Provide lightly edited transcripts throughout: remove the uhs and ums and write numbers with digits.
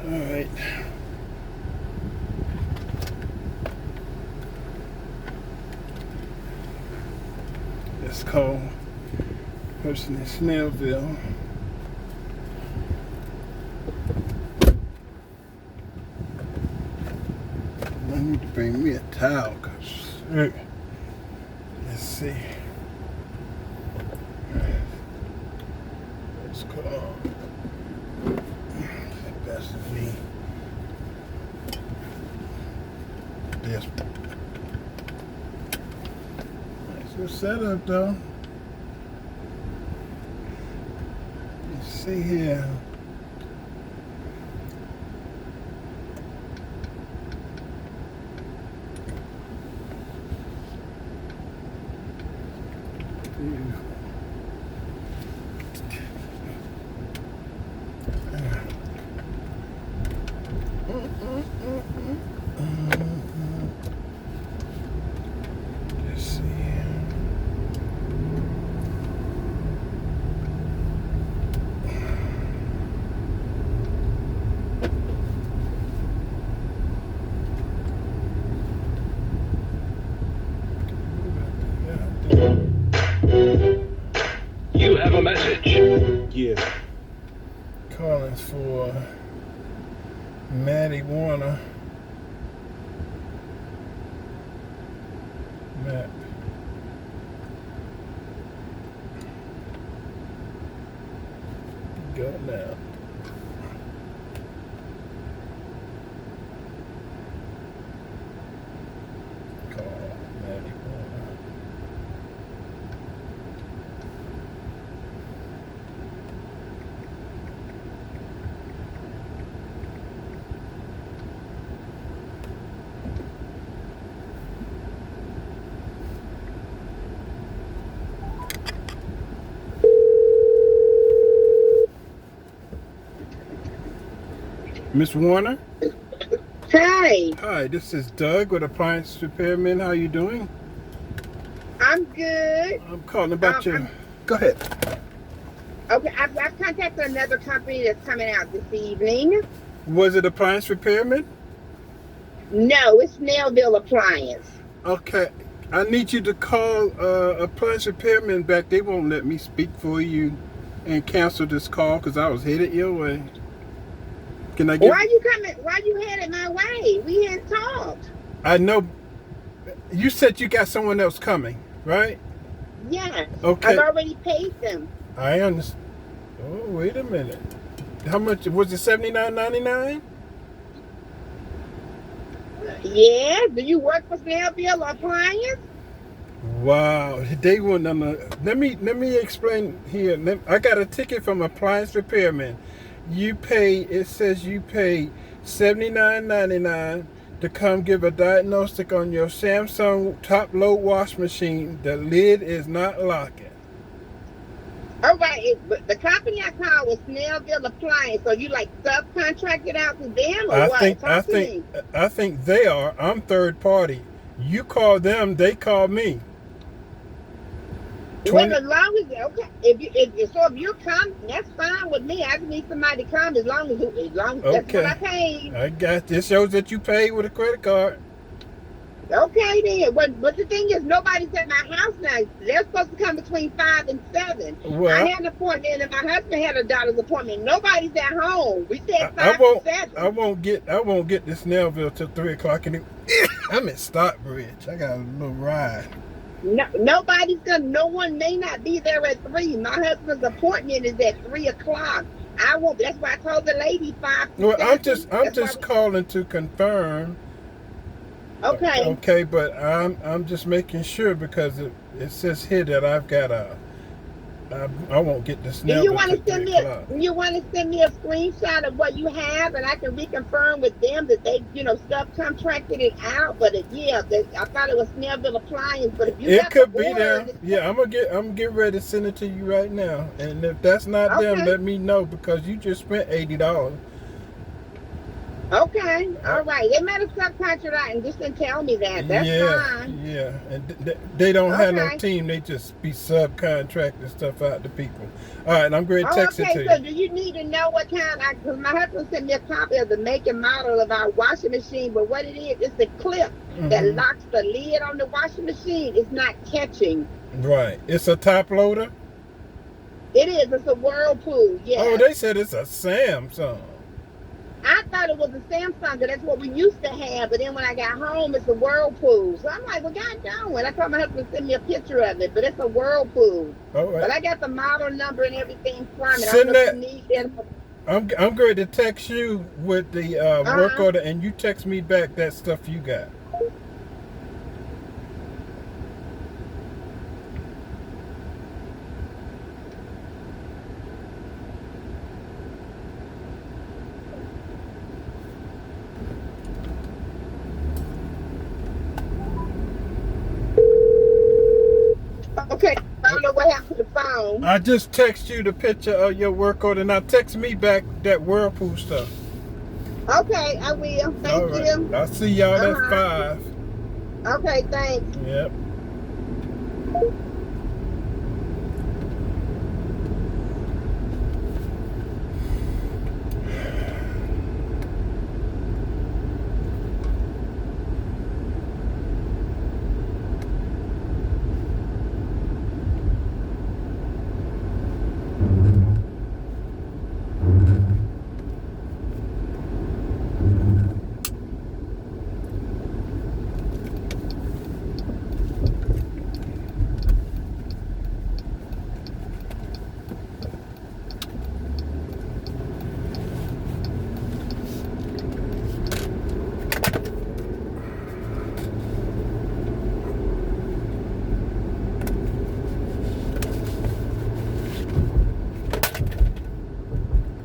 Alright. Let's call person in Snellville. I need to bring me a towel, cause let's see. Let's call. That's me. This. Nice little setup, though. Let's see here. Let's see. You have a message. Yeah. Calling for Maddie Warner. Map. Go now. Call Maddie Warner. Miss Warner? Hi, Hi, this is Doug with Appliance Repairman. How you doing? I'm good. I'm calling about your... I'm- Go ahead. Okay, I've contacted another company that's coming out this evening. Was it Appliance Repairman? No, it's Snellville Appliance. Okay. I need you to call Appliance Repairman back. They won't let me speak for you and cancel this call because I was headed your way. Can I get... Why you coming? Why you headed my way? We hadn't talked. I know. You said you got someone else coming, right? Yes. Okay. I've already paid them. I understand. Oh, wait a minute. How much? Was it $79.99? Yeah. Do you work for Snellville Appliance? Wow, they wouldn't. Let me explain here. I got a ticket from Appliance Repairman. You pay. It says you pay $79.99 to come give a diagnostic on your Samsung top load wash machine. The lid is not locking. All right, but the company I called was Snellville Appliance. So you like subcontracted out to them or what? I think they are. I'm third party. You call them, they call me. Well, as long as okay, if you come, that's fine with me. I just need somebody to come as long as that's what I paid. I got this. Shows that you paid with a credit card. Okay then, but the thing is, nobody's at my house now. They're supposed to come between 5 and 7. Well, I had an appointment, and my husband had a doctor's appointment. Nobody's at home. We said 5 and 7. I won't get to Snellville till 3 o'clock. I'm at Stockbridge. I got a little ride. No one may not be there at 3. My husband's appointment is at 3 o'clock. I won't. That's why I told the lady 5 to Well, 7. I'm just calling to confirm. Okay. Okay, but I'm just making sure because it says here that I've got I won't get the Snellville. You want to send me a screenshot of what you have, and I can reconfirm with them that they, subcontracted it out. But I thought it was Snellville Appliance. But if you it got could the be order, there. Yeah, I'm getting ready to send it to you right now. And if that's not them, Okay. let me know because you just spent $80. Okay, Uh, all right. They might have subcontracted out and just didn't tell me that. That's yeah, fine. yeah. And they don't have no Okay. team. They just be subcontracting stuff out to people. All right, I'm going to Oh, text it okay. to So you. do you need to know what kind? Because my husband sent me a copy of the make and model of our washing machine, but what it is, it's the clip that Hmm. locks the lid on the washing machine. It's not catching. Right. It's a top loader. It is. It's a Whirlpool. Oh, Yes. they said it's a Samsung. I thought it was a Samsung, 'cause that's what we used to have. But then when I got home, it's a Whirlpool. So I'm like, well, God darn it. I told my husband to send me a picture of it, but it's a Whirlpool. All But right. I got the model number and everything from it. I don't Send know if you that. need that. I'm going to text you with the work Uh-huh. order, and you text me back that stuff you got. Okay. I don't know what happened to the phone. I just text you the picture of your work order. Now text me back that Whirlpool stuff. Okay, I will. All Thank right. you. I'll see y'all at Uh-huh. 5. Okay, thanks. Yep.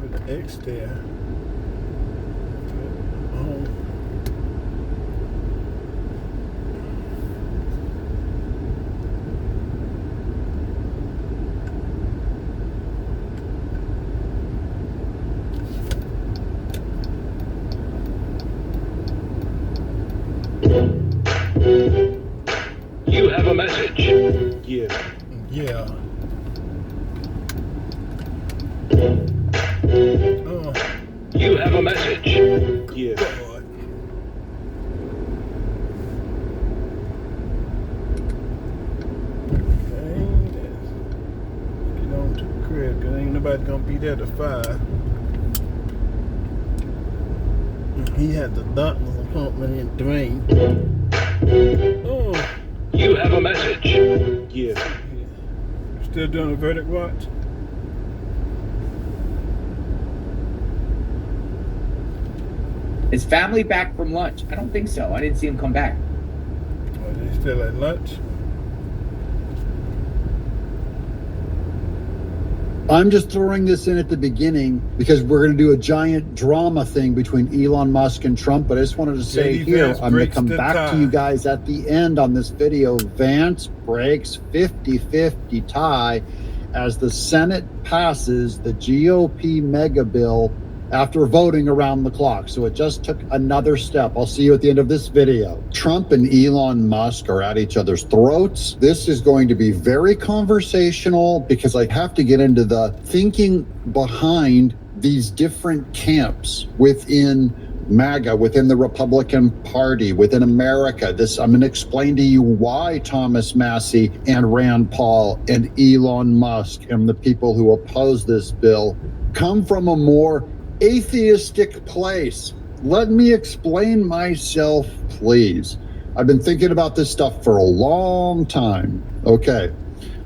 Put the X there. Oh. You have a message. Yeah. Yeah. Oh, You have a message. Yeah. God. Okay, let's get on to the crib, because ain't nobody gonna be there to 5. He had the doctor's appointment in Dwayne. Oh, You have a message. Yeah. still doing a verdict watch? Is family back from lunch? I don't think so. I didn't see him come back. Are they still at lunch? I'm just throwing this in at the beginning because we're going to do a giant drama thing between Elon Musk and Trump. But I just wanted to say JD here, Vance I'm going to breaks come the back tie. to you guys at the end on this video. Vance breaks 50-50 tie as the Senate passes the GOP mega bill after voting around the clock. So it just took another step. I'll see you at the end of this video. Trump and Elon Musk are at each other's throats. This is going to be very conversational because I have to get into the thinking behind these different camps within MAGA, within the Republican Party, within America. I'm going to explain to you why Thomas Massey and Rand Paul and Elon Musk and the people who oppose this bill come from a more atheistic place. Let me explain myself, please. I've been thinking about this stuff for a long time. Okay.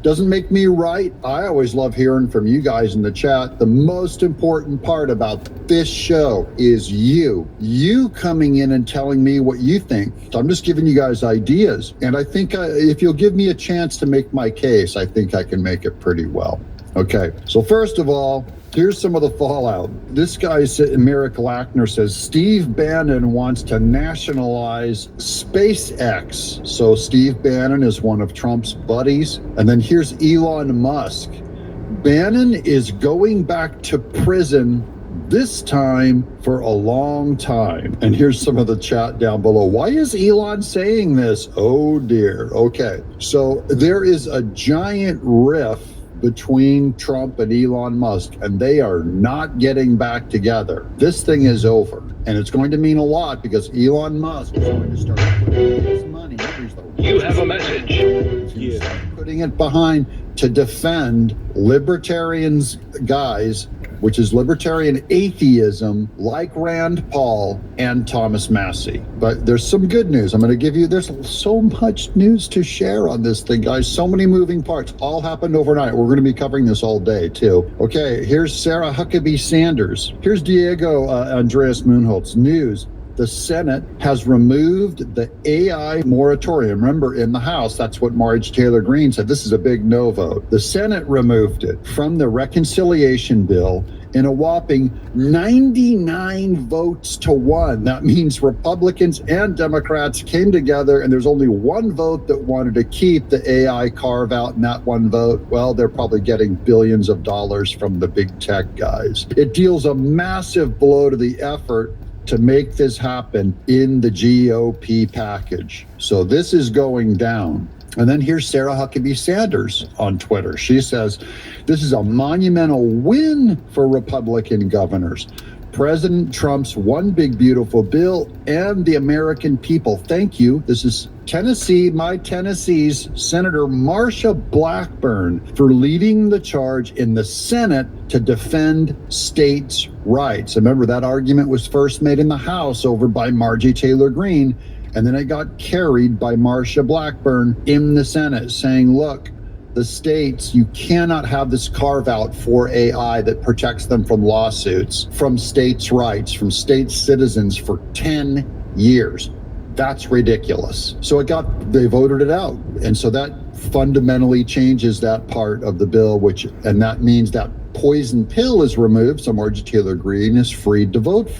Doesn't make me right. I always love hearing from you guys in the chat. The most important part about this show is you coming in and telling me what you think. So I'm just giving you guys ideas. And I think if you'll give me a chance to make my case, I think I can make it pretty well. Okay. So first of all, here's some of the fallout. This guy, Merrick Lackner, says Steve Bannon wants to nationalize SpaceX. So Steve Bannon is one of Trump's buddies. And then here's Elon Musk. Bannon is going back to prison this time for a long time. And here's some of the chat down below. Why is Elon saying this? Oh dear. Okay. So there is a giant rift between Trump and Elon Musk, and they are not getting back together. This thing is over. And it's going to mean a lot because Elon Musk is going to start putting his money. You have a message. He's putting it behind to defend libertarians, guys, which is libertarian atheism, like Rand Paul and Thomas Massey. But there's some good news. I'm going to give you, there's so much news to share on this thing, guys. So many moving parts. All happened overnight. We're going to be covering this all day, too. Okay, here's Sarah Huckabee Sanders. Here's Diego Andreas Moonholtz. News. The Senate has removed the AI moratorium. Remember, in the House, that's what Marge Taylor Greene said. This is a big no vote. The Senate removed it from the reconciliation bill in a whopping 99 votes to 1. That means Republicans and Democrats came together, and there's only one vote that wanted to keep the AI carve out. And that one vote, well, they're probably getting billions of dollars from the big tech guys. It deals a massive blow to the effort to make this happen in the GOP package. So this is going down. And then here's Sarah Huckabee Sanders on Twitter. She says, this is a monumental win for Republican governors. President Trump's one big beautiful bill and the American people. Thank you. This is Tennessee, my Tennessee's Senator Marsha Blackburn for leading the charge in the Senate to defend states' rights. Remember, that argument was first made in the House over by Margie Taylor Greene, and then it got carried by Marsha Blackburn in the Senate, saying, look, the states, you cannot have this carve out for AI that protects them from lawsuits, from states' rights, from state citizens for 10 years. That's ridiculous. So they voted it out. And so that fundamentally changes that part of the bill, and that means that poison pill is removed. So Margie Taylor Greene is freed to vote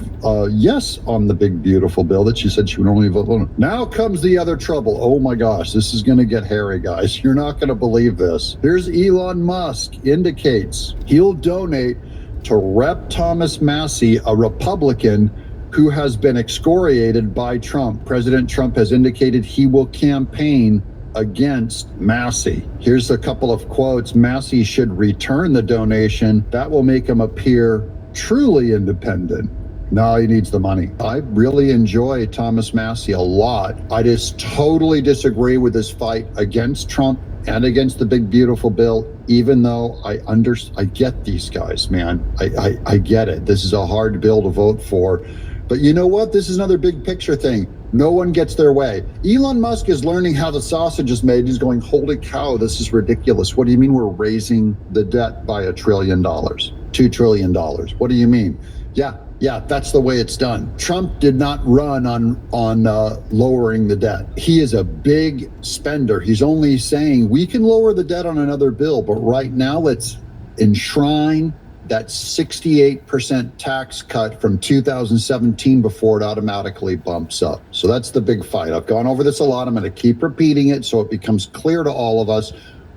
yes on the big beautiful bill that she said she would only vote on. Now comes the other trouble. Oh my gosh, this is going to get hairy, guys. You're not going to believe this. Here's Elon Musk indicates he'll donate to Rep. Thomas Massey, a Republican who has been excoriated by Trump. President Trump has indicated he will campaign against Massey. Here's a couple of quotes. Massey should return the donation. That will make him appear truly independent. No, he needs the money. I really enjoy Thomas Massey a lot. I just totally disagree with his fight against Trump and against the big beautiful bill, even though I get these guys, man. I get it. This is a hard bill to vote for. But you know what? This is another big picture thing. No one gets their way. Elon Musk is learning how the sausage is made. He's going, holy cow, this is ridiculous. What do you mean we're raising the debt by $1 trillion, $2 trillion? What do you mean? Yeah, that's the way it's done. Trump did not run on lowering the debt. He is a big spender. He's only saying we can lower the debt on another bill, but right now let's enshrine that 68% tax cut from 2017 before it automatically bumps up. So that's the big fight. I've gone over this a lot. I'm going to keep repeating it so it becomes clear to all of us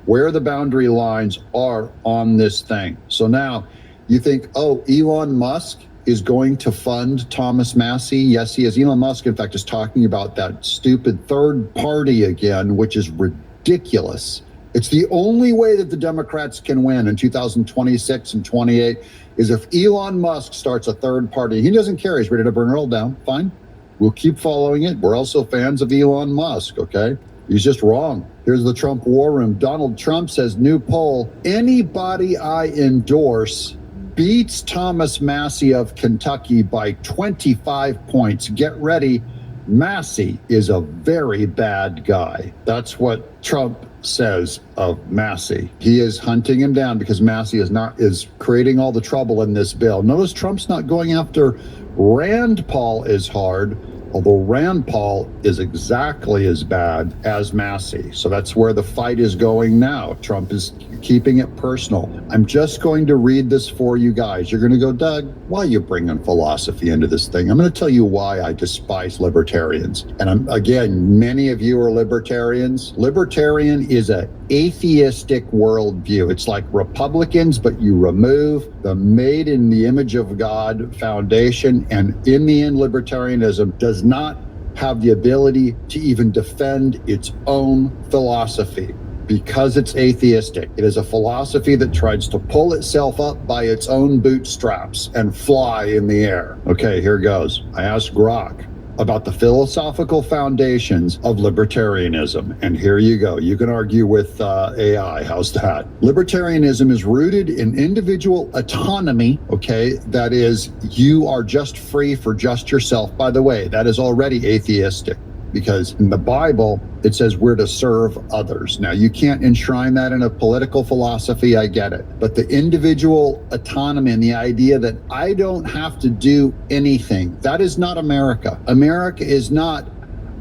where the boundary lines are on this thing. So now you think, oh, Elon Musk is going to fund Thomas Massey. Yes, he is. Elon Musk, in fact, is talking about that stupid third party again, which is ridiculous. It's the only way that the Democrats can win in 2026 and 28 is if Elon Musk starts a third party. He doesn't care. He's ready to burn it all down. Fine. We'll keep following it. We're also fans of Elon Musk, okay? He's just wrong. Here's the Trump war room. Donald Trump says, new poll, anybody I endorse beats Thomas Massey of Kentucky by 25 points. Get ready. Massey is a very bad guy. That's what Trump says of Massey. He is hunting him down because Massey is creating all the trouble in this bill. Notice Trump's not going after Rand Paul as hard, although Rand Paul is exactly as bad as Massey. So that's where the fight is going now. Trump is keeping it personal. I'm just going to read this for you guys. You're going to go, Doug, why are you bringing philosophy into this thing? I'm going to tell you why I despise libertarians. And again, many of you are libertarians. Libertarian is a atheistic worldview. It's like Republicans, but you remove the made in the image of God foundation, and in the end, libertarianism does not have the ability to even defend its own philosophy because it's atheistic. It is a philosophy that tries to pull itself up by its own bootstraps and fly in the air. Okay, here goes. I asked Grok about the philosophical foundations of libertarianism. And here you go. You can argue with AI. How's that? Libertarianism is rooted in individual autonomy. Okay, that is, you are just free for just yourself. By the way, that is already atheistic, because in the Bible, it says we're to serve others. Now, you can't enshrine that in a political philosophy, I get it. But the individual autonomy and the idea that I don't have to do anything, that is not America. America is not,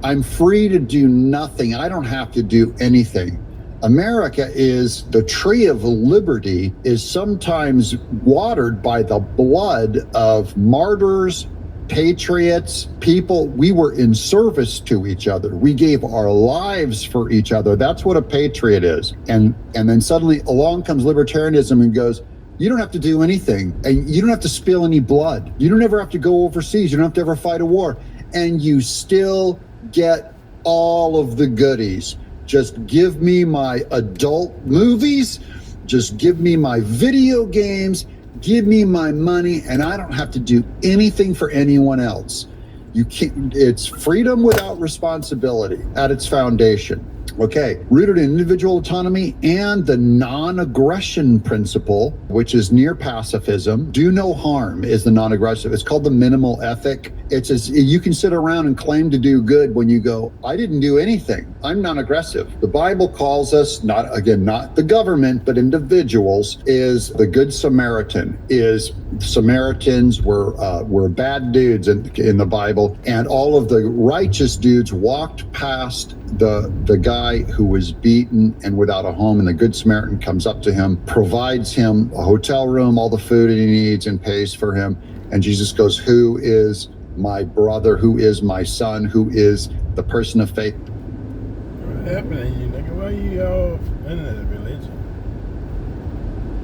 I'm free to do nothing. I don't have to do anything. America is, the tree of liberty is sometimes watered by the blood of martyrs, patriots, people. We were in service to each other. We gave our lives for each other. That's what a patriot is. And then suddenly along comes libertarianism and goes, you don't have to do anything, and you don't have to spill any blood. You don't ever have to go overseas. You don't have to ever fight a war, and you still get all of the goodies. Just give me my adult movies, just give me my video games, give me my money, and I don't have to do anything for anyone else. You can't, it's freedom without responsibility at its foundation. Okay, rooted in individual autonomy and the non-aggression principle, which is near pacifism. Do no harm is the non-aggressive. It's called the minimal ethic. It's as you can sit around and claim to do good when you go, I didn't do anything. I'm non-aggressive. The Bible calls us, not the government, but individuals, is the Good Samaritan. Is Samaritans were bad dudes in the Bible, and all of the righteous dudes walked past the guy who was beaten and without a home, and the Good Samaritan comes up to him, provides him a hotel room, all the food he needs, and pays for him. And Jesus goes, who is my brother? Who is my son? Who is the person of faith? What happened to you, nigga? Why you all in that religion?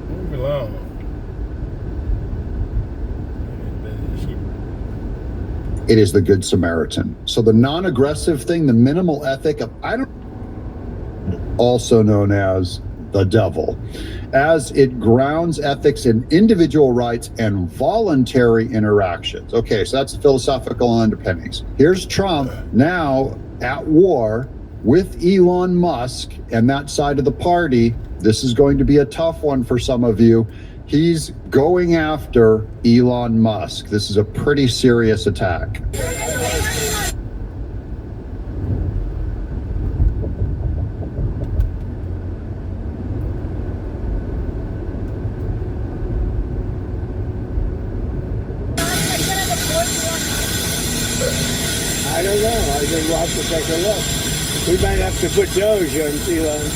Move along. It is the Good Samaritan. So the non-aggressive thing, the minimal ethic of also known as the devil, as it grounds ethics in individual rights and voluntary interactions. Okay, so that's the philosophical underpinnings. Here's Trump now at war with Elon Musk and that side of the party. This is going to be a tough one for some of you. He's going after Elon Musk. This is a pretty serious attack. I don't know. I think we'll have to take a look. We might have to put Doge on Elon.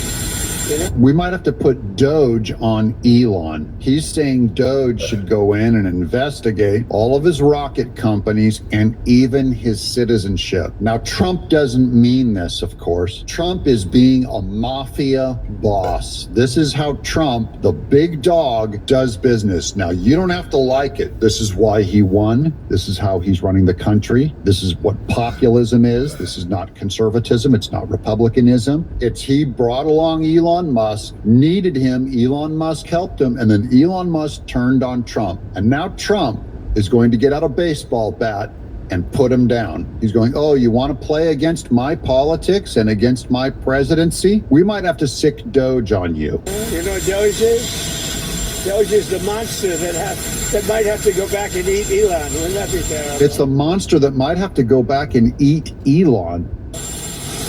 You know? We might have to put Doge on Elon. He's saying Doge should go in and investigate all of his rocket companies and even his citizenship. Now, Trump doesn't mean this, of course. Trump is being a mafia boss. This is how Trump, the big dog, does business. Now, you don't have to like it. This is why he won. This is how he's running the country. This is what populism is. This is not conservatism. It's not republicanism. It's he brought along Elon Musk, needed him, Elon Musk helped him, and then Elon Musk turned on Trump. And now Trump is going to get out a baseball bat and put him down. He's going, oh, you want to play against my politics and against my presidency? We might have to sick Doge on you. You know what Doge is? Doge is the monster that might have to go back and eat Elon. Wouldn't that be terrible? It's the monster that might have to go back and eat Elon.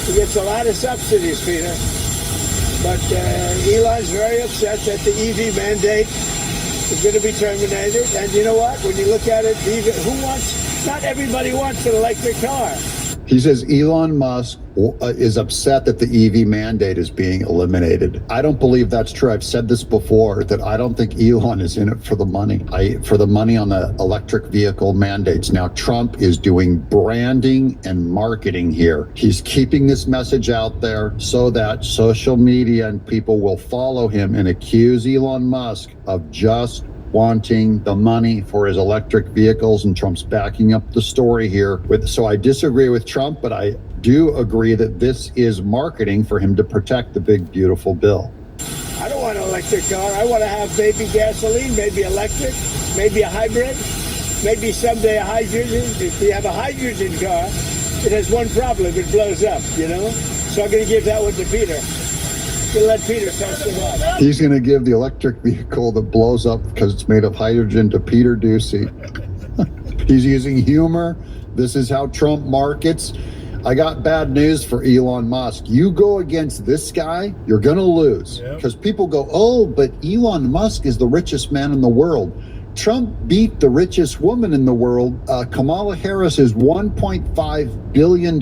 He gets a lot of subsidies, Peter. But Elon's very upset that the EV mandate is going to be terminated. And you know what? When you look at it, not everybody wants an electric car. He says Elon Musk is upset that the EV mandate is being eliminated. I don't believe that's true. I've said this before, that I don't think Elon is in it for the money. For the money on the electric vehicle mandates. Now, Trump is doing branding and marketing here. He's keeping this message out there so that social media and people will follow him and accuse Elon Musk of just wanting the money for his electric vehicles, and Trump's backing up the story here. So I disagree with Trump, but I do agree that this is marketing for him to protect the big, beautiful bill. I don't want an electric car. I want to have maybe gasoline, maybe electric, maybe a hybrid, maybe someday a hydrogen. If you have a hydrogen car, it has one problem. It blows up, So I'm going to give that one to Peter. To let Peter test it out. He's going to give the electric vehicle that blows up because it's made of hydrogen to Peter Ducey. He's using humor. This is how Trump markets. I got bad news for Elon Musk. You go against this guy, you're going to lose. Because people go, oh, but Elon Musk is the richest man in the world. Trump beat the richest woman in the world. Kamala Harris is $1.5 billion.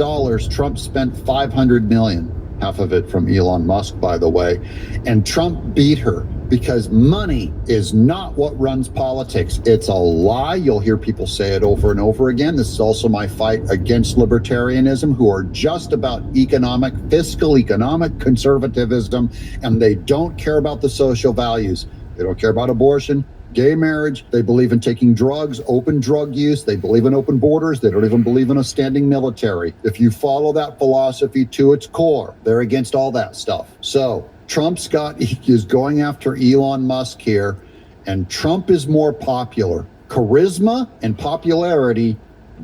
Trump spent $500 million. Half of it from Elon Musk, by the way. And Trump beat her because money is not what runs politics. It's a lie. You'll hear people say it over and over again. This is also my fight against libertarianism, who are just about fiscal economic conservatism, and they don't care about the social values. They don't care about abortion, gay marriage. They believe in taking drugs, open drug use. They believe in open borders. They don't even believe in a standing military. If you follow that philosophy to its core, they're against all that stuff. So Trump is going after Elon Musk here, and Trump is more popular. Charisma and popularity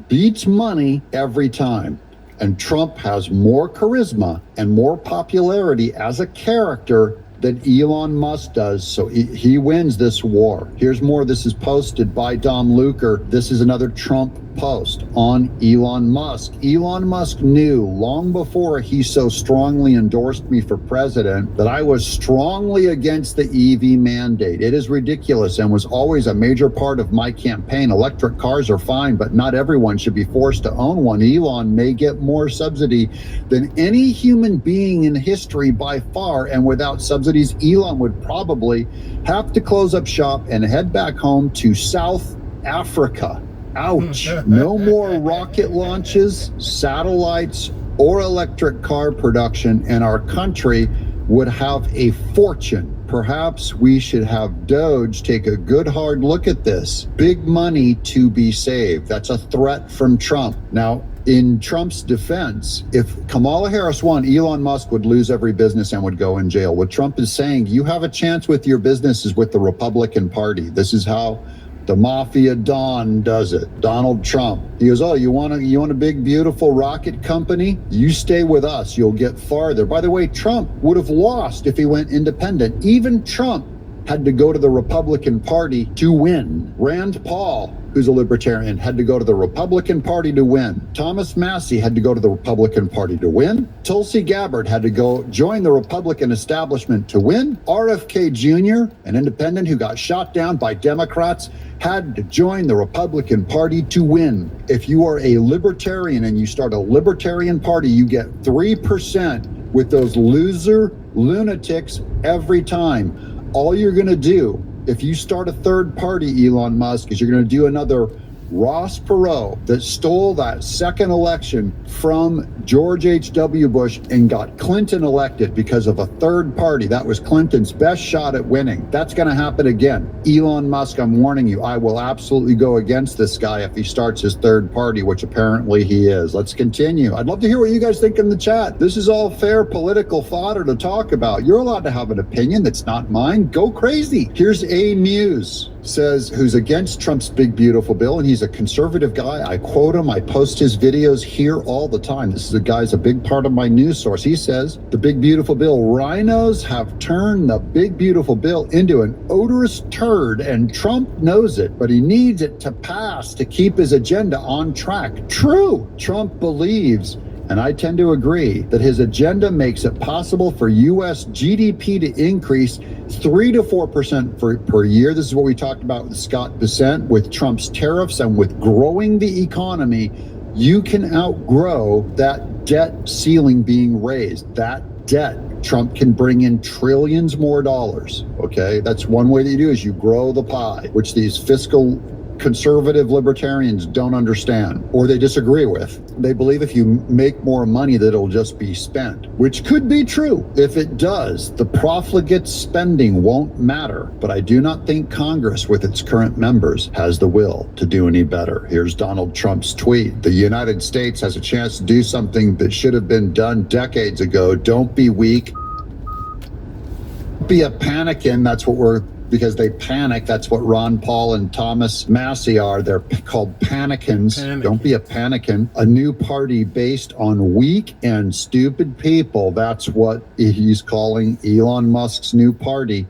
beats money every time. And Trump has more charisma and more popularity as a character than Elon Musk does, so he wins this war. Here's more. This is posted by Dom Luker. This is another Trump post on Elon Musk. Elon Musk knew long before he so strongly endorsed me for president that I was strongly against the EV mandate. It is ridiculous and was always a major part of my campaign. Electric cars are fine, but not everyone should be forced to own one. Elon may get more subsidy than any human being in history by far, and without subsidies, Elon would probably have to close up shop and head back home to South Africa. Ouch. No more rocket launches, satellites, or electric car production, and our country would have a fortune. Perhaps we should have Doge take a good hard look at this. Big money to be saved. That's a threat from Trump. Now, in Trump's defense, if Kamala Harris won, Elon Musk would lose every business and would go in jail. What Trump is saying, you have a chance with your businesses with the Republican Party. This is how the Mafia Don does it. Donald Trump. He goes, oh, you want a big, beautiful rocket company? You stay with us. You'll get farther. By the way, Trump would have lost if he went independent. Even Trump had to go to the Republican Party to win. Rand Paul, who's a libertarian, had to go to the Republican Party to win. Thomas Massie had to go to the Republican Party to win. Tulsi Gabbard had to go join the Republican establishment to win. RFK Jr., an independent who got shot down by Democrats, had to join the Republican Party to win. If you are a libertarian and you start a libertarian party, you get 3% with those loser lunatics every time. All you're going to do, if you start a third party, Elon Musk, is you're going to do another Ross Perot that stole that second election from George H.W. Bush and got Clinton elected because of a third party. That was Clinton's best shot at winning. That's going to happen again. Elon Musk, I'm warning you, I will absolutely go against this guy if he starts his third party, which apparently he is. Let's continue. I'd love to hear what you guys think in the chat. This is all fair political fodder to talk about. You're allowed to have an opinion that's not mine. Go crazy. Here's A Muse. Says, who's against Trump's big, beautiful bill, and he's a conservative guy. I quote him. I post his videos here all the time. This is a guy's a big part of my news source. He says, the big, beautiful bill, rhinos have turned the big, beautiful bill into an odorous turd, and Trump knows it, but he needs it to pass to keep his agenda on track. True. Trump believes, and I tend to agree, that his agenda makes it possible for U.S. GDP to increase 3 to 4% per year. This is what we talked about with Scott Bessent, with Trump's tariffs and with growing the economy. you can outgrow that debt ceiling being raised. That debt, Trump can bring in trillions more dollars. Okay, that's one way that you do is you grow the pie, which these fiscal conservative libertarians don't understand or they disagree with. They believe if you make more money that it'll just be spent, which could be true. If it does, the profligate spending won't matter. But I do not think Congress with its current members has the will to do any better. Here's Donald Trump's tweet. The United States has a chance to do something that should have been done decades ago. Don't be weak. Be a panicking. That's what we're because they panic. That's what Ron Paul and Thomas Massey are. They're called panicans. Don't be a panican. A new party based on weak and stupid people. That's what he's calling Elon Musk's new party.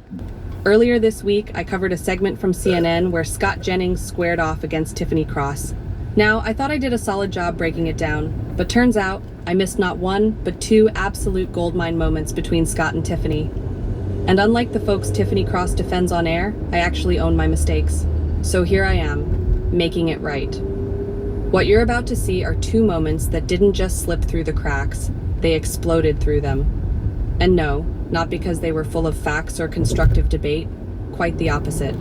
Earlier this week, I covered a segment from CNN where Scott Jennings squared off against Tiffany Cross. Now, I thought I did a solid job breaking it down, but turns out I missed not one, but two absolute goldmine moments between Scott and Tiffany. And unlike the folks Tiffany Cross defends on air, I actually own my mistakes. So here I am, making it right. What you're about to see are two moments that didn't just slip through the cracks, they exploded through them. And no, not because they were full of facts or constructive debate, quite the opposite.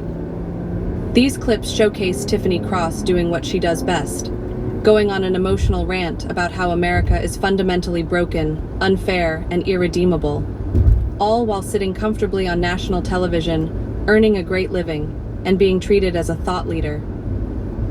These clips showcase Tiffany Cross doing what she does best, going on an emotional rant about how America is fundamentally broken, unfair, and irredeemable, all while sitting comfortably on national television, earning a great living, and being treated as a thought leader.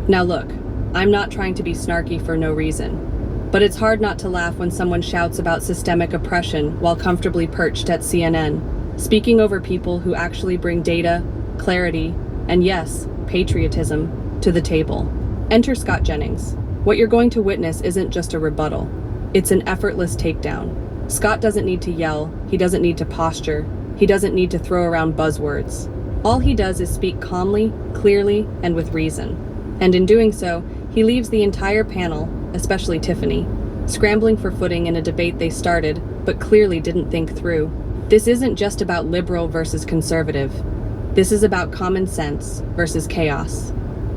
Now look, I'm not trying to be snarky for no reason, but it's hard not to laugh when someone shouts about systemic oppression while comfortably perched at CNN, speaking over people who actually bring data, clarity, and yes, patriotism to the table. Enter Scott Jennings. What you're going to witness isn't just a rebuttal. It's an effortless takedown. Scott doesn't need to yell, he doesn't need to posture, he doesn't need to throw around buzzwords. All he does is speak calmly, clearly, and with reason. And in doing so, he leaves the entire panel, especially Tiffany, scrambling for footing in a debate they started, but clearly didn't think through. This isn't just about liberal versus conservative. This is about common sense versus chaos,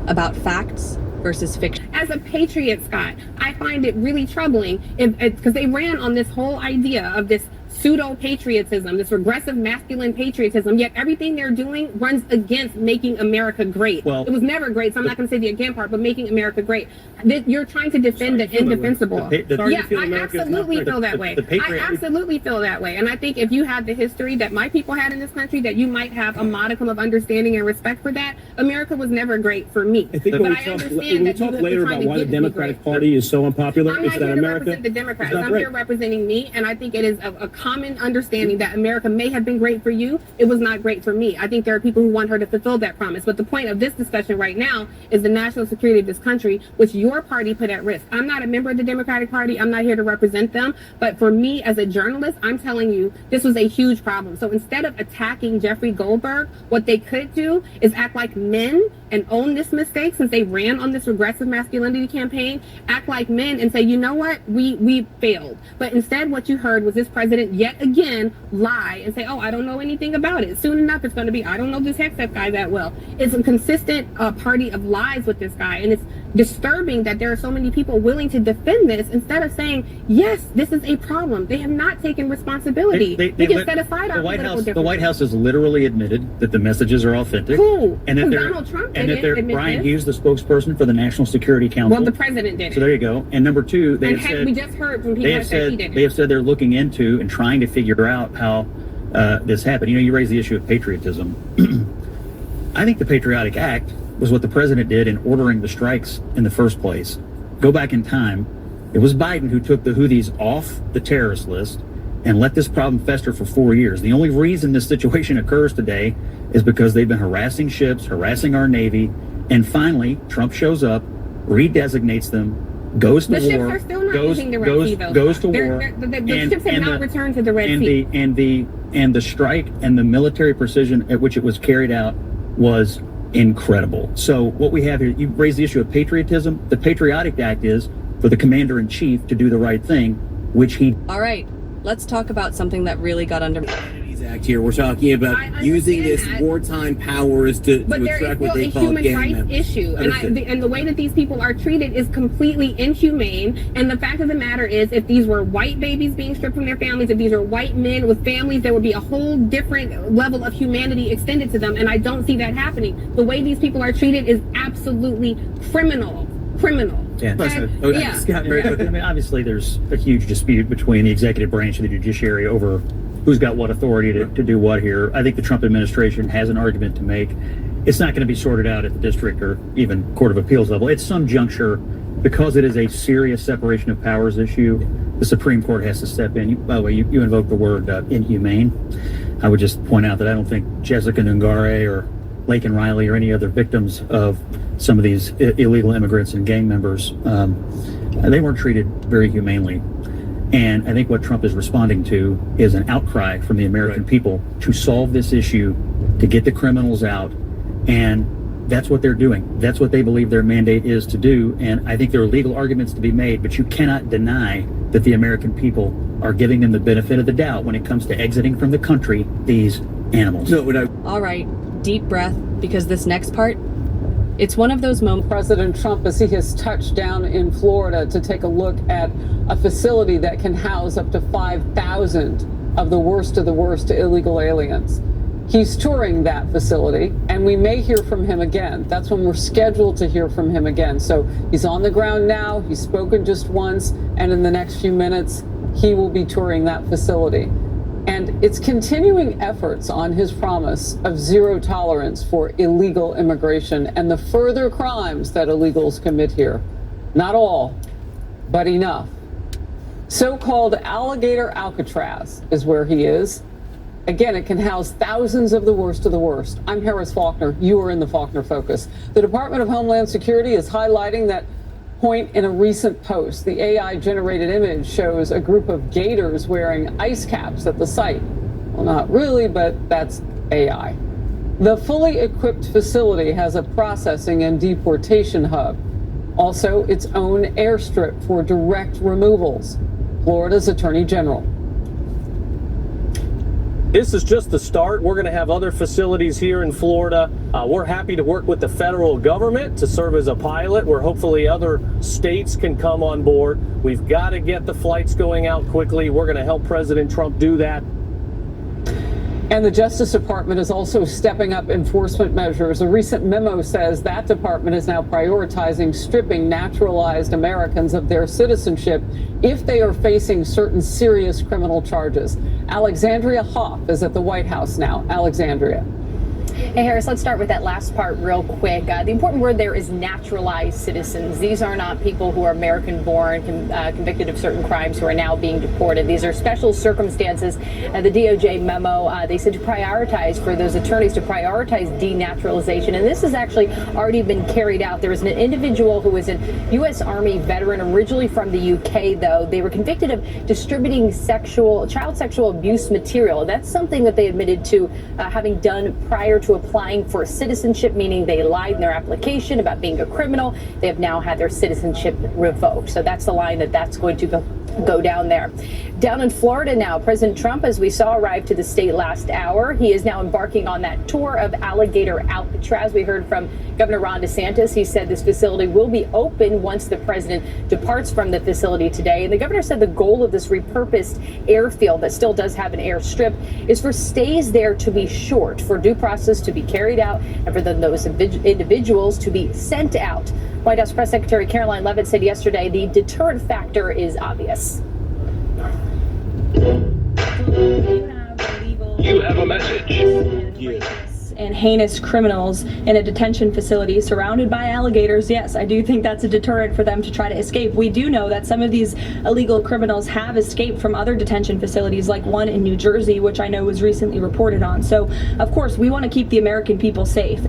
about facts versus fiction. As a patriot, Scott, I find it really troubling because they ran on this whole idea of this pseudo-patriotism, this regressive masculine patriotism, yet everything they're doing runs against making America great. Well, it was never great, so I'm not going to say the again part, but making America great. You're trying to defend the indefensible. Yeah, I absolutely feel that way. I absolutely feel that way. And I think if you had the history that my people had in this country, that you might have a modicum of understanding and respect for that. America was never great for me. I think when we talk later about why the Democratic Party is so unpopular, I'm not here to represent the Democrats. I'm here representing me, and I think it is a common understanding that America may have been great for you. It was not great for me. I think there are people who want her to fulfill that promise. But the point of this discussion right now is the national security of this country, which your party put at risk. I'm not a member of the Democratic Party. I'm not here to represent them. But for me as a journalist, I'm telling you, this was a huge problem. So instead of attacking Jeffrey Goldberg, what they could do is act like men and own this mistake, since they ran on this regressive masculinity campaign, act like men and say, you know what, we failed. But instead what you heard was this president yet again lie and say, oh, I don't know anything about it. Soon enough it's going to be, I don't know this Hexef guy that well. It's a consistent party of lies with this guy, and it's disturbing that there are so many people willing to defend this instead of saying, yes, this is a problem. They have not taken responsibility. We can set aside our political differences. The White House has literally admitted that the messages are authentic. Cool. And that Donald Trump Brian Hughes, the spokesperson for the National Security Council. Well, the president did it. So there you go. And number two, they we just heard from people that said he did it. They have said they're looking into and trying to figure out how this happened. You know, you raised the issue of patriotism. I think the Patriotic Act was what the president did in ordering the strikes in the first place. Go back in time. It was Biden who took the Houthis off the terrorist list and let this problem fester for 4 years. The only reason this situation occurs today is because they've been harassing ships, harassing our Navy, and finally Trump shows up, redesignates them, goes to war. The ships are still not using the Red Sea, though. Goes to war. The ships have not returned to the Red Sea. And the strike and the military precision at which it was carried out was incredible. So what we have here, you raise the issue of patriotism. The Patriotic Act is for the commander-in-chief to do the right thing, which he... All right, let's talk about something that really got under me. Act here. We're talking about using this wartime powers to attract what they call gang members. But there is still a human rights issue, and the way that these people are treated is completely inhumane. And the fact of the matter is, if these were white babies being stripped from their families, if these are white men with families, there would be a whole different level of humanity extended to them. And I don't see that happening. The way these people are treated is absolutely criminal. Yeah. Yeah. Scott, very quickly, I mean, obviously there's a huge dispute between the executive branch and the judiciary over who's got what authority to do what here. I think the Trump administration has an argument to make. It's not going to be sorted out at the district or even Court of Appeals level. At some juncture, because it is a serious separation of powers issue, the Supreme Court has to step in. By the way, you invoked the word inhumane. I would just point out that I don't think Jessica Nungare or Laken Riley or any other victims of some of these illegal immigrants and gang members, they weren't treated very humanely. And I think what Trump is responding to is an outcry from the American people to solve this issue, to get the criminals out. And that's what they're doing. That's what they believe their mandate is to do. And I think there are legal arguments to be made, but you cannot deny that the American people are giving them the benefit of the doubt when it comes to exiting from the country these animals. All right, deep breath, because this next part, it's one of those moments. President Trump, as he has touched down in Florida to take a look at a facility that can house up to 5,000 of the worst illegal aliens. He's touring that facility, and we may hear from him again. That's when we're scheduled to hear from him again. So he's on the ground now, he's spoken just once, and in the next few minutes, he will be touring that facility. And it's continuing efforts on his promise of zero tolerance for illegal immigration and the further crimes that illegals commit here. Not all, but enough. So-called Alligator Alcatraz is where he is. Again, it can house thousands of the worst. I'm Harris Faulkner. You are in the Faulkner Focus. The Department of Homeland Security is highlighting that point in a recent post. The AI-generated image shows a group of gators wearing ice caps at the site. Well, not really, but that's AI. The fully equipped facility has a processing and deportation hub. Also, its own airstrip for direct removals. Florida's Attorney General. This is just the start. We're going to have other facilities here in Florida. We're happy to work with the federal government to serve as a pilot where hopefully other states can come on board. We've got to get the flights going out quickly. We're going to help President Trump do that. And the Justice Department is also stepping up enforcement measures. A recent memo says that department is now prioritizing stripping naturalized Americans of their citizenship if they are facing certain serious criminal charges. Alexandria Hoff is at the White House now. Alexandria. Hey, Harris, let's start with that last part real quick. The important word there is naturalized citizens. These are not people who are American-born, convicted of certain crimes who are now being deported. These are special circumstances. The DOJ memo, they said to prioritize, for those attorneys to prioritize denaturalization. And this has actually already been carried out. There was an individual who was a U.S. Army veteran, originally from the UK, though. They were convicted of distributing child sexual abuse material. That's something that they admitted to having done prior to applying for citizenship, meaning they lied in their application about being a criminal. They have now had their citizenship revoked. So that's the line that's going to go down there. Down in Florida now, President Trump, as we saw, arrived to the state last hour. He is now embarking on that tour of Alligator Alcatraz. We heard from Governor Ron DeSantis. He said this facility will be open once the president departs from the facility today. And the governor said the goal of this repurposed airfield that still does have an airstrip is for stays there to be short, for due process to be carried out, and for those individuals to be sent out. White House Press Secretary Caroline Leavitt said yesterday the deterrent factor is obvious. You have a message. And heinous criminals in a detention facility surrounded by alligators. Yes, I do think that's a deterrent for them to try to escape. We do know that some of these illegal criminals have escaped from other detention facilities, like one in New Jersey, which I know was recently reported on. So, of course, we want to keep the American people safe.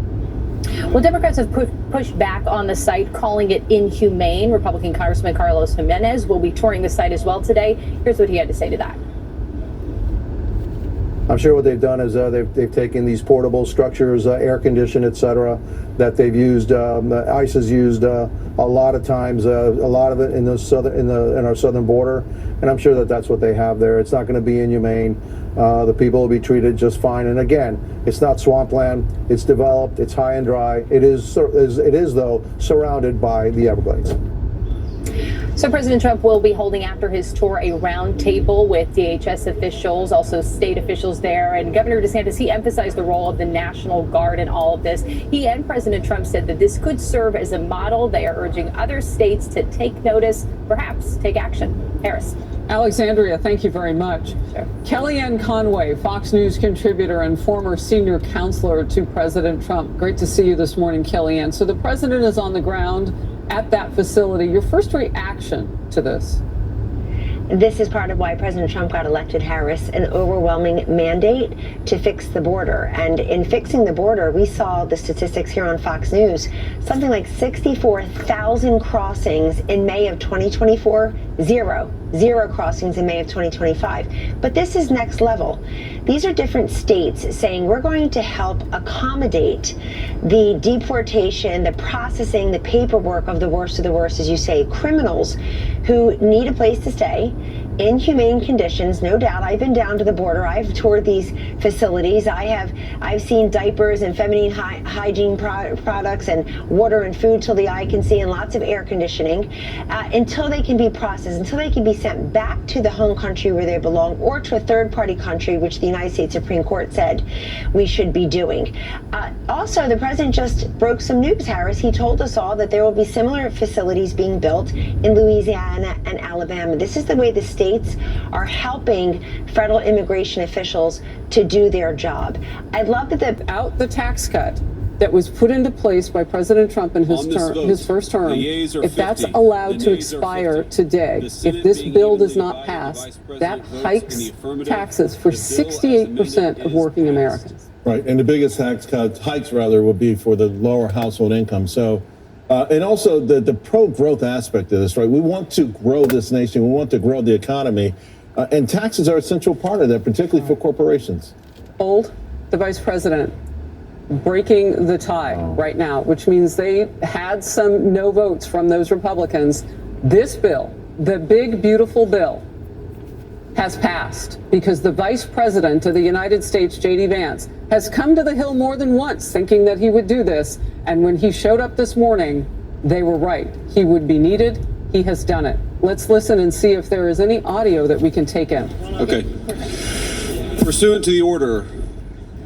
Well, Democrats have pushed back on the site, calling it inhumane. Republican Congressman Carlos Jimenez will be touring the site as well today. Here's what he had to say to that. I'm sure what they've done is they've taken these portable structures, air conditioned, etc., that they've used. ICE has used a lot of times, a lot of it in our southern border, and I'm sure that that's what they have there. It's not going to be inhumane. The people will be treated just fine. And again, it's not swampland. It's developed. It's high and dry. It is though surrounded by the Everglades. So President Trump will be holding after his tour a roundtable with DHS officials, also state officials there. And Governor DeSantis, he emphasized the role of the National Guard in all of this. He and President Trump said that this could serve as a model. They are urging other states to take notice, perhaps take action. Harris. Alexandria, thank you very much. Sure. Kellyanne Conway, Fox News contributor and former senior counselor to President Trump. Great to see you this morning, Kellyanne. So the president is on the ground at that facility. Your first reaction to this? This is part of why President Trump got elected, Harris, an overwhelming mandate to fix the border. And in fixing the border, we saw the statistics here on Fox News, something like 64,000 crossings in May of 2024, zero crossings in May of 2025. But this is next level. These are different states saying we're going to help accommodate the deportation, the processing, the paperwork of the worst, as you say, criminals who need a place to stay in humane conditions. No doubt. I've been down to the border. I've toured these facilities. I've seen diapers and feminine hygiene products and water and food till the eye can see, and lots of air conditioning until they can be processed, until they can be sent back to the home country where they belong, or to a third-party country, which the United States Supreme Court said we should be doing. Also, the president just broke some news, Harris. He told us all that there will be similar facilities being built in Louisiana and Alabama. This is the way the states are helping federal immigration officials to do their job. I'd love that Without the tax cut that was put into place by President Trump in his first term, if that's allowed to expire today, if this bill does not pass, that hikes taxes for 68% of working Americans. Right, and the biggest hikes would be for the lower household income. So, and also the pro-growth aspect of this, right? We want to grow this nation. We want to grow the economy, and taxes are a central part of that, particularly for corporations. The vice president breaking the tie right now, which means they had some no votes from those Republicans. This bill, the big, beautiful bill, has passed because the vice president of the United States, J.D. Vance, has come to the Hill more than once thinking that he would do this. And when he showed up this morning, they were right. He would be needed. He has done it. Let's listen and see if there is any audio that we can take in. Okay. Pursuant to the order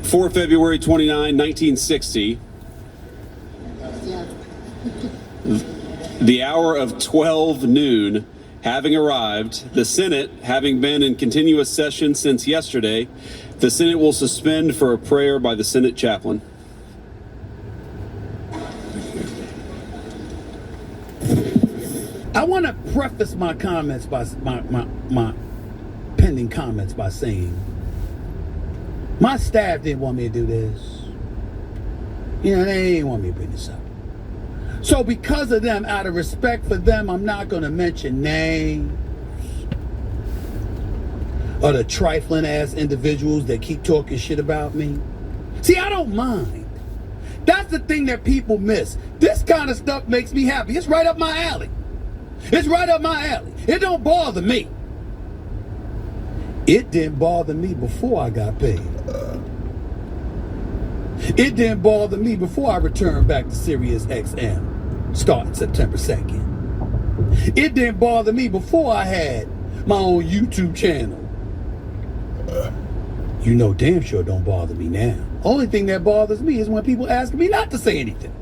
4 February 29, 1960, the hour of 12 noon having arrived, the Senate having been in continuous session since yesterday, the Senate will suspend for a prayer by the Senate chaplain. I want to preface my comments by my pending comments by saying my staff didn't want me to do this. You know, they didn't want me to bring this up. So because of them, out of respect for them, I'm not going to mention names or the trifling ass individuals that keep talking shit about me. See, I don't mind. That's the thing that people miss. This kind of stuff makes me happy. It's right up my alley. It's right up my alley. It don't bother me. It didn't bother me before I got paid. It didn't bother me before I returned back to Sirius XM starting September 2nd. It didn't bother me before I had my own YouTube channel. You know damn sure don't bother me now. Only thing that bothers me is when people ask me not to say anything.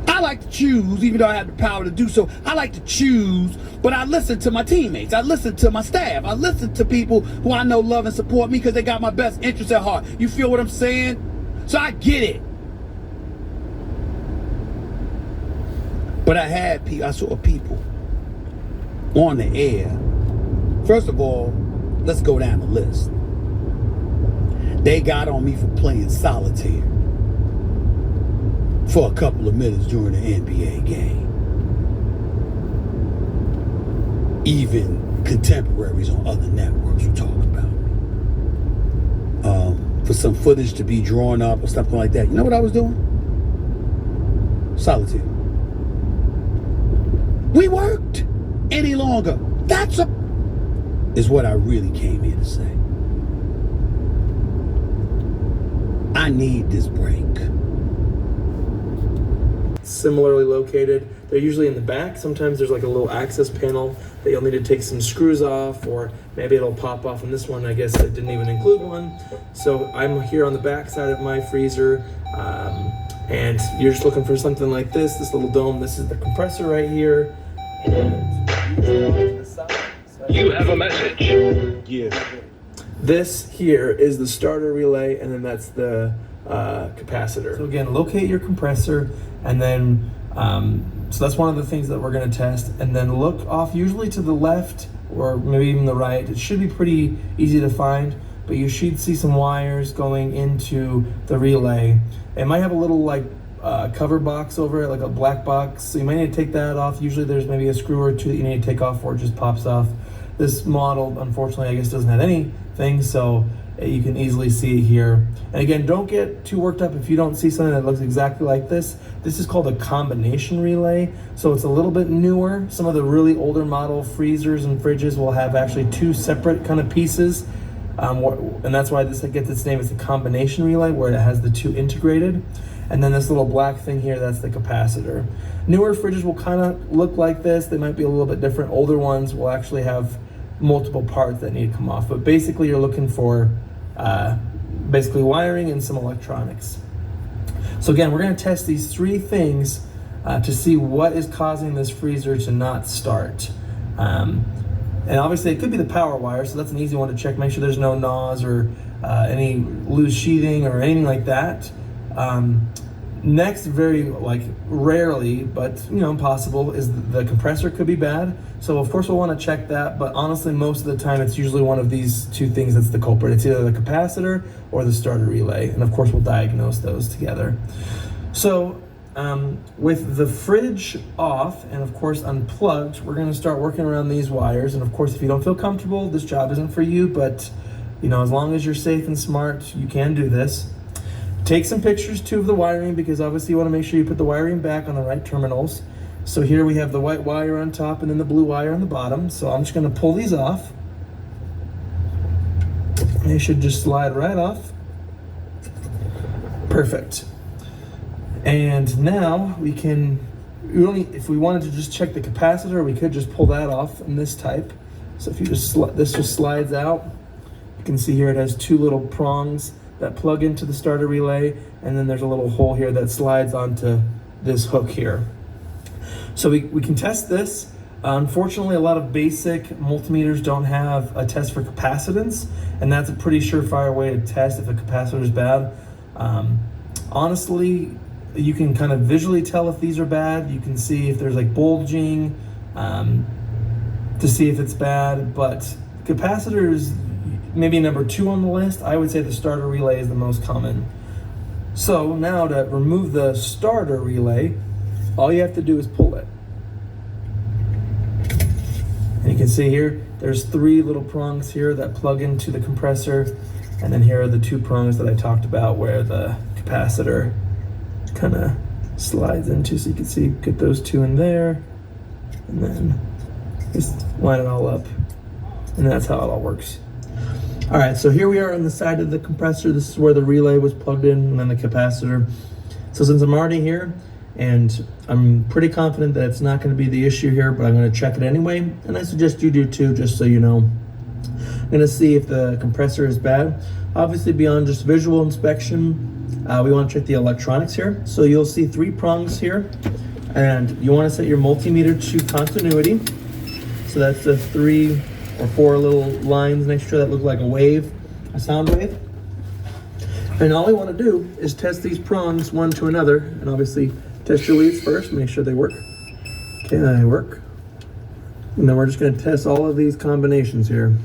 I like to choose, even though I have the power to do so, I like to choose, but I listen to my teammates. I listen to my staff. I listen to people who I know love and support me because they got my best interests at heart. You feel what I'm saying? So I get it. But I saw people on the air. First of all, let's go down the list. They got on me for playing solitaire for a couple of minutes during the NBA game. Even contemporaries on other networks were talking about me. for some footage to be drawn up or something like that. You know what I was doing? Solitude. We worked any longer. Is what I really came here to say. I need this break. Similarly located. They're usually in the back. Sometimes there's like a little access panel that you'll need to take some screws off, or maybe it'll pop off. In this one, I guess I didn't even include one. So I'm here on the back side of my freezer, and you're just looking for something like this little dome. This is the compressor right here. You have a message. Yeah. This here is the starter relay, and then that's the capacitor. So again, locate your compressor, and then so that's one of the things that we're going to test. And then look off, usually to the left or maybe even the right. It should be pretty easy to find, but you should see some wires going into the relay. It might have a little like cover box over it, like a black box. So you might need to take that off. Usually there's maybe a screw or two that you need to take off, or it just pops off. This model, unfortunately, I guess doesn't have anything, so you can easily see it here. And again, don't get too worked up if you don't see something that looks exactly like this. This is called a combination relay, so it's a little bit newer. Some of the really older model freezers and fridges will have actually two separate kind of pieces, and that's why this gets its name. It's a combination relay where it has the two integrated. And then this little black thing here, that's the capacitor. Newer fridges will kind of look like this. They might be a little bit different. Older ones will actually have multiple parts that need to come off. But basically you're looking for basically wiring and some electronics. So again, we're gonna test these three things to see what is causing this freezer to not start. And obviously it could be the power wire, so that's an easy one to check. Make sure there's no gnaws or any loose sheathing or anything like that. Next, very like rarely, but you know, possible, is the compressor could be bad. So of course we'll want to check that, but honestly most of the time it's usually one of these two things that's the culprit. It's either the capacitor or the starter relay, and of course we'll diagnose those together. So with the fridge off and of course unplugged, we're going to start working around these wires. And of course if you don't feel comfortable, this job isn't for you, but you know, as long as you're safe and smart, you can do this. Take some pictures too of the wiring, because obviously you want to make sure you put the wiring back on the right terminals. So here we have the white wire on top and then the blue wire on the bottom. So I'm just going to pull these off. They should just slide right off. Perfect. And now we can, if we wanted to just check the capacitor, we could just pull that off in this type. So if you just, this just slides out. You can see here it has two little prongs that plug into the starter relay, and then there's a little hole here that slides onto this hook here. So we can test this. Unfortunately, a lot of basic multimeters don't have a test for capacitance, and that's a pretty surefire way to test if a capacitor is bad. Honestly, you can kind of visually tell if these are bad. You can see if there's like bulging to see if it's bad, but capacitors, maybe number 2 on the list. I would say the starter relay is the most common. So now to remove the starter relay, all you have to do is pull it. And you can see here, there's 3 little prongs here that plug into the compressor. And then here are the 2 prongs that I talked about where the capacitor kind of slides into. So you can see, get those 2 in there. And then just line it all up. And that's how it all works. All right, so here we are on the side of the compressor. This is where the relay was plugged in, and then the capacitor. So since I'm already here, and I'm pretty confident that it's not going to be the issue here, but I'm going to check it anyway, and I suggest you do too, just so you know. I'm going to see if the compressor is bad. Obviously, beyond just visual inspection, we want to check the electronics here. So you'll see 3 prongs here, and you want to set your multimeter to continuity. So that's the 3 or 4 little lines next to it that look like a wave, a sound wave. And all we want to do is test these prongs one to another, and obviously test your leads first, make sure they work. Okay, they work. And then we're just going to test all of these combinations here.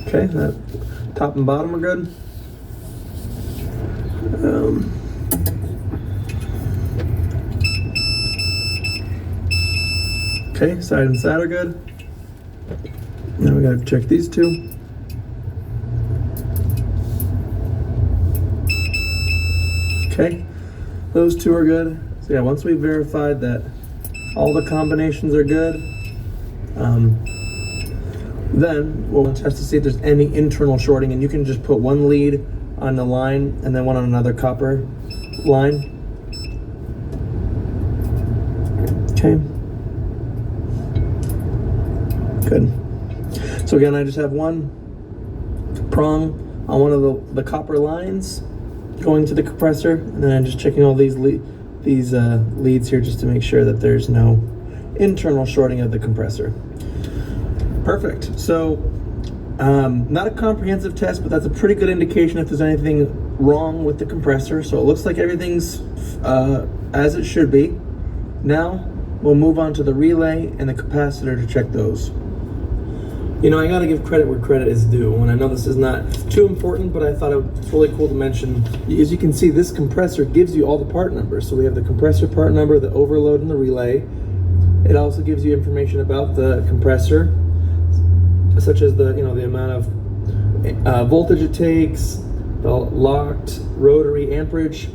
Okay, that top and bottom are good. Okay, side and side are good. Now we gotta check these two. Okay, those two are good. So yeah, once we've verified that all the combinations are good, then we'll test to see if there's any internal shorting, and you can just put one lead on the line and then one on another copper line. Okay. Good. So again, I just have one prong on one of the copper lines going to the compressor, and then I'm just checking all these leads here just to make sure that there's no internal shorting of the compressor. Perfect. So not a comprehensive test, but that's a pretty good indication if there's anything wrong with the compressor. So it looks like everything's as it should be. Now we'll move on to the relay and the capacitor to check those. You know, I gotta give credit where credit is due, and I know this is not too important, but I thought it was really cool to mention. As you can see, this compressor gives you all the part numbers. So we have the compressor part number, the overload, and the relay. It also gives you information about the compressor, such as the amount of voltage it takes, the locked rotary amperage,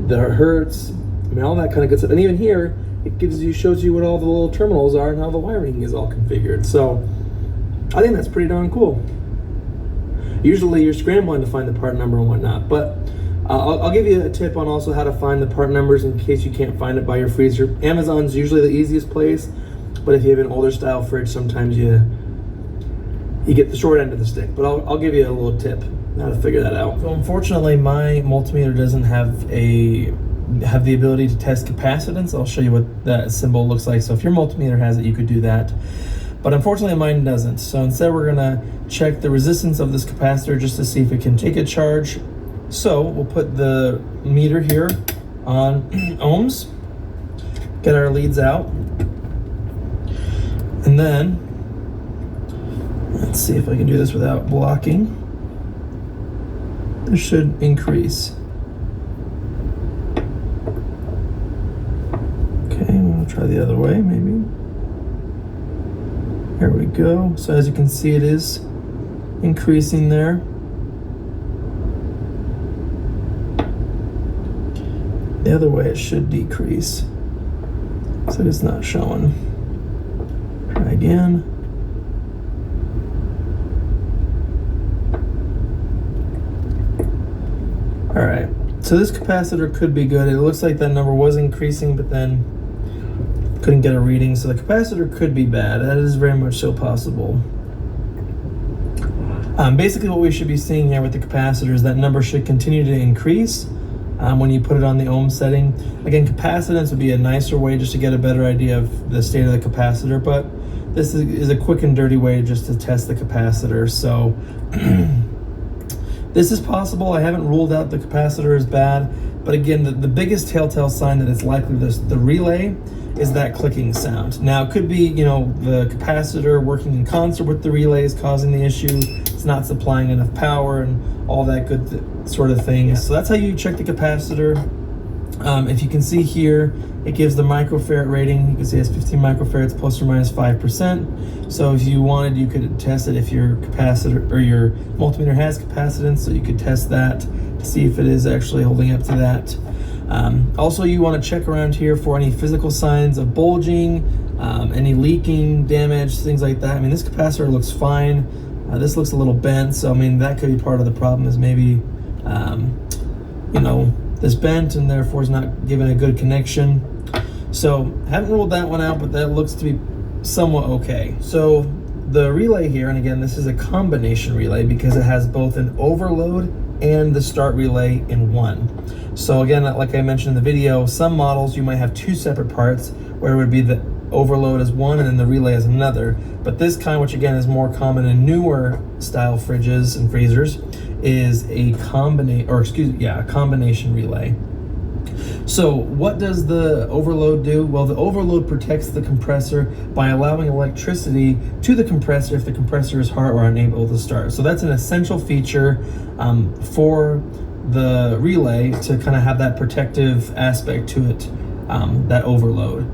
the hertz, I mean, all that kind of good stuff. And even here, it shows you what all the little terminals are and how the wiring is all configured. So I think that's pretty darn cool. Usually you're scrambling to find the part number and whatnot, but I'll give you a tip on also how to find the part numbers in case you can't find it by your freezer. Amazon's usually the easiest place, but if you have an older style fridge, sometimes you get the short end of the stick. But I'll give you a little tip how to figure that out. So unfortunately, my multimeter doesn't have the ability to test capacitance. I'll show you what that symbol looks like. So if your multimeter has it, you could do that. But unfortunately mine doesn't. So instead we're gonna check the resistance of this capacitor just to see if it can take a charge. So we'll put the meter here on ohms, get our leads out, and then let's see if I can do this without blocking. This should increase. Okay, we'll try the other way maybe. Here we go. So as you can see, it is increasing there. The other way it should decrease. So it's not showing. Try again. All right, so this capacitor could be good. It looks like that number was increasing, but then couldn't get a reading, so the capacitor could be bad. That is very much so possible. Basically what we should be seeing here with the capacitor is that number should continue to increase when you put it on the ohm setting. Again, capacitance would be a nicer way just to get a better idea of the state of the capacitor, but this is a quick and dirty way just to test the capacitor. So this is possible. I haven't ruled out the capacitor as bad, but again, the biggest telltale sign that it's likely the relay is that clicking sound. Now it could be, the capacitor working in concert with the relay is causing the issue. It's not supplying enough power and all that good sort of thing. So that's how you check the capacitor. If you can see here, it gives the microfarad rating. You can see it's 15 microfarads plus or minus 5%. So if you wanted, you could test it if your capacitor or your multimeter has capacitance, so you could test that to see if it is actually holding up to that. Also, you want to check around here for any physical signs of bulging, any leaking, damage, things like that. I mean, this capacitor looks fine. This looks a little bent, so I mean, that could be part of the problem, is maybe, this bent and therefore is not giving a good connection. So haven't ruled that one out, but that looks to be somewhat okay. So the relay here, and again, this is a combination relay because it has both an overload and the start relay in one. So again, like I mentioned in the video, some models you might have two separate parts where it would be the overload as one and then the relay as another. But this kind, which again is more common in newer style fridges and freezers, is a combination relay. So what does the overload do? Well, the overload protects the compressor by allowing electricity to the compressor if the compressor is hard or unable to start. So that's an essential feature for the relay to kind of have that protective aspect to it, that overload.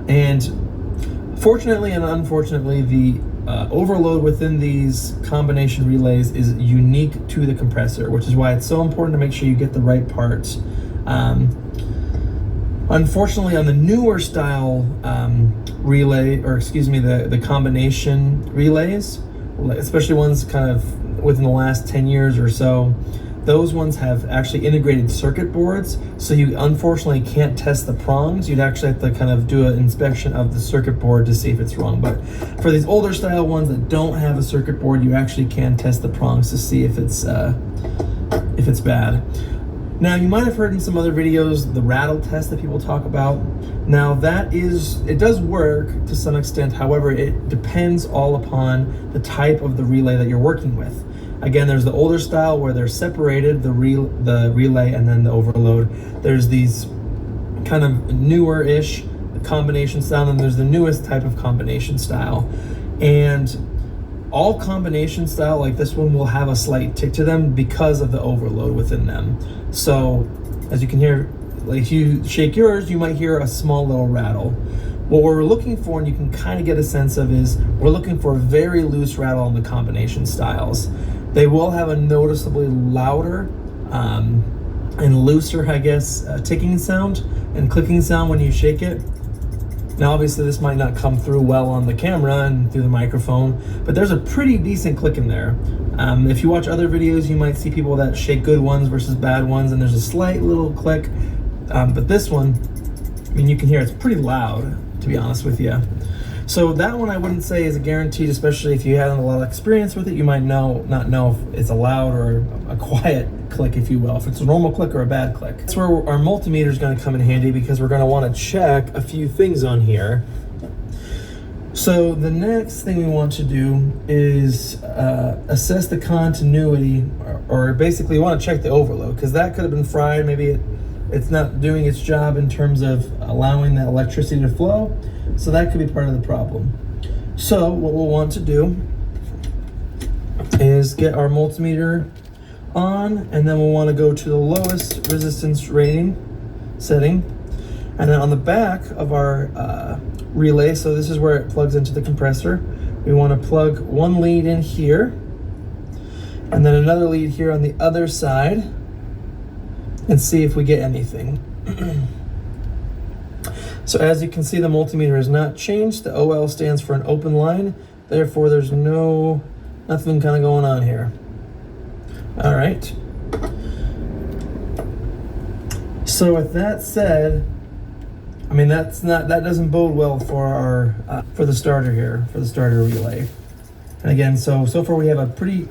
And Fortunately and unfortunately, the overload within these combination relays is unique to the compressor, which is why it's so important to make sure you get the right parts. Unfortunately, on the newer style relay, or excuse me, the combination relays, especially ones kind of within the last 10 years or so, those ones have actually integrated circuit boards, so you unfortunately can't test the prongs. You'd actually have to kind of do an inspection of the circuit board to see if it's wrong. But for these older style ones that don't have a circuit board, you actually can test the prongs to see if it's bad. Now, you might have heard in some other videos the rattle test that people talk about. Now, it does work to some extent. However, it depends all upon the type of the relay that you're working with. Again, there's the older style where they're separated, the relay and then the overload. There's these kind of newer-ish combination style, and there's the newest type of combination style. And all combination style like this one will have a slight tick to them because of the overload within them. So, as you can hear, like if you shake yours, you might hear a small little rattle. What we're looking for, and you can kind of get a sense of, is we're looking for a very loose rattle on the combination styles. They will have a noticeably louder and looser, I guess, ticking sound and clicking sound when you shake it. Now, obviously, this might not come through well on the camera and through the microphone, but there's a pretty decent click in there. If you watch other videos, you might see people that shake good ones versus bad ones, and there's a slight little click. But this one, I mean, you can hear it's pretty loud, to be honest with you. So that one I wouldn't say is a guaranteed, especially if you haven't a lot of experience with it. You might not know if it's a loud or a quiet click, if you will, if it's a normal click or a bad click. That's where our multimeter is going to come in handy, because we're going to want to check a few things on here. So the next thing we want to do is assess the continuity, or basically want to check the overload, because that could have been fried. Maybe it's not doing its job in terms of allowing the electricity to flow. So that could be part of the problem. So what we'll want to do is get our multimeter on, and then we'll want to go to the lowest resistance rating setting. And then on the back of our relay, so this is where it plugs into the compressor, we want to plug one lead in here, and then another lead here on the other side, and see if we get anything. So as you can see, the multimeter has not changed. The OL stands for an open line. Therefore, there's nothing kind of going on here. All right. So with that said, I mean, that doesn't bode well for our for the starter here, for the starter relay. And again, so far we have a pretty